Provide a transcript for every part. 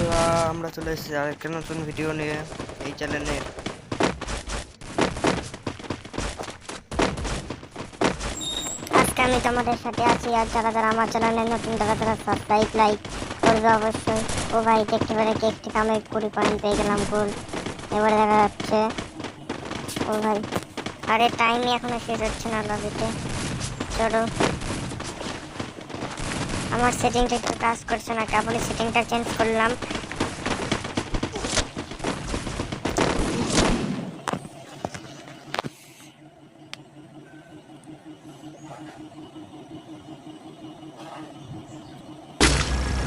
বন্ধুরা, আমরা চলে এসেছি আরেকটা নতুন ভিডিও নিয়ে এই চ্যানেলে। আজকে আমি তোমাদের সাথে আছি। আর যারা যারা আমার চ্যানেলে নতুন তারা তারা সাবস্ক্রাইব লাইক করবে অবশ্যই। ও ভাই দেখতে পারে কেকটি আমি 20 পয়েন্ট পেয়ে গেলাম গোল। এবারে দেখা যাচ্ছে ও ভাই, আরে টাইমই এখনো শেষ হচ্ছে না লবিতে। চলো, আমার সেটিংটা একটু কাজ করছে না, কেবলই সেটিংটা চেঞ্জ করলাম।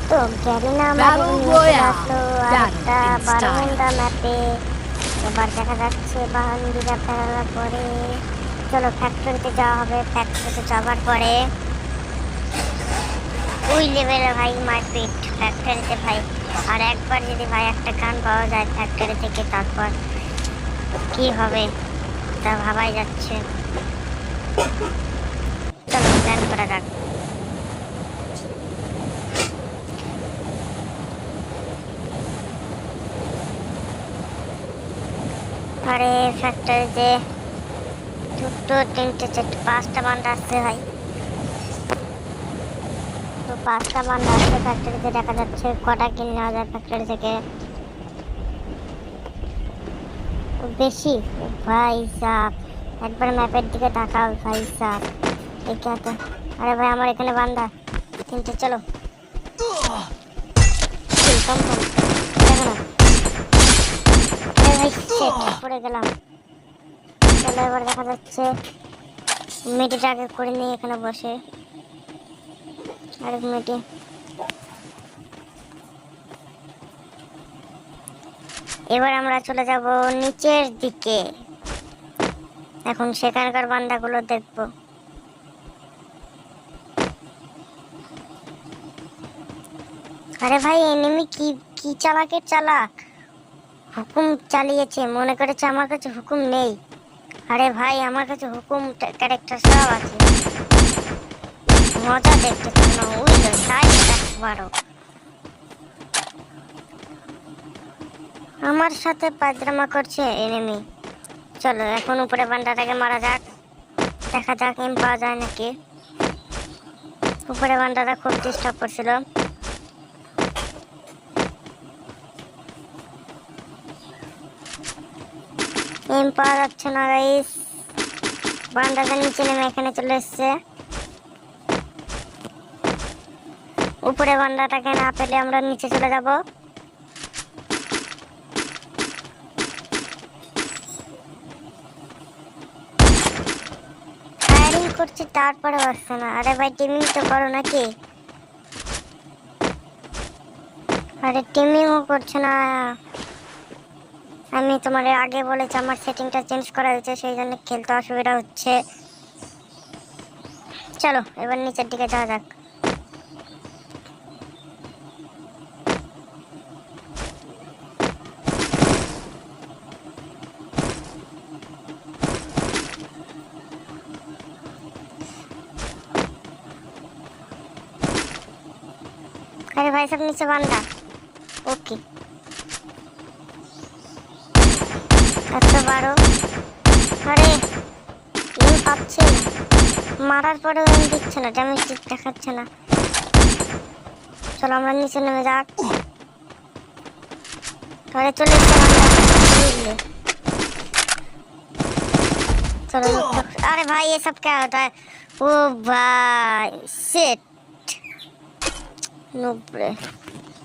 তো গ্যারিনা আমাদের নিয়ে আসলো আরেকটা 12 ঘন্টা ম্যাপে। এবার দেখা যাচ্ছে বাহান্দিরা ফেরার পরে চলো ফ্যাক্টরিতে যাওয়া হবে। ফ্যাক্টরিতে যাওয়ার পরে ওই লেভেলে ভাই মারপিট ফ্যাক্টরিতে ভাই। আর একবার যদি ভাই একটা গান পাওয়া যায় ফ্যাক্টরি থেকে, তারপর কি হবে তা ভাবাই যাচ্ছে। চলো প্ল্যান করা যাক। আরে ফ্যাক্টরিতে দুটো তিনটে চারটে পাঁচটা বান্ডা আসছে ভাই। তো পাঁচটা বান্ডা আসছে ফ্যাক্টরিতে। দেখা যাচ্ছে কটা কিল নেওয়া যায় ফ্যাক্টরি থেকে। বেশি ভাই সাপ, একবার ম্যাপের দিকে তাকাও ভাই সাপ। এখানে আরে ভাই আমার এখানে বান্দা তিনটে। চলো কম কম দেখো না। আরে ভাই সেট পড়ে গেলাম। চলো এবার দেখা যাচ্ছে মিডিটা আগে করে নিই এখানে বসে। আরেক মিনিটে এবার আমরা চলে যাব নিচের দিকে। এখন সেখানকার বান্দাগুলো দেখবো। আরে ভাই এনিমি কি কি চালাকের চালাক, হুকুম চালিয়েছে, মনে করেছে আমার কাছে হুকুম নেই। আরে ভাই আমার কাছে হুকুম ক্যারেক্টার সব আছে, মজা দেখতে না উইলো সাইড 112। আমার সাথে পাজরামা করছে এনিমি। চলো এখন উপরে বান্দাটাকে মারা যাক, দেখা যাক এম পাওয়া যায় নাকি। উপরে বান্দাটা খুব ডিস্টার্ব করছিল। এম পাওয়া যাচ্ছে না গাইস। বান্দাটা নিচে নেমে এখানে চলে এসছে। উপরে বান্দাটাকে না পেলে আমরা নিচে চলে যাব। ফায়ারিং করছি তারপরে আসছে না। আরে ভাই টিমিং তো করো নাকি। আরে টিমিংও করছে না। আমি তোমার আগে বলেছি আমার সেটিংটা চেঞ্জ করা হয়েছে, সেই জন্য খেলতে অসুবিধা হচ্ছে। চলো এবার নিচের দিকে যাওয়া যাক। अरे भाई सब नीचे बांधा। ओके अच्छा बारो। अरे এম পাচ্ছে না, মারার পরেও এম দিচ্ছে না, ড্যামেজ দেখাচ্ছে না। চলো আমরা নিচে নেমে যাক। আরে চলে এসছে बांधा। चलो अरे भाई ये सब क्या होता है। ओ भाई शिट नुब्रे।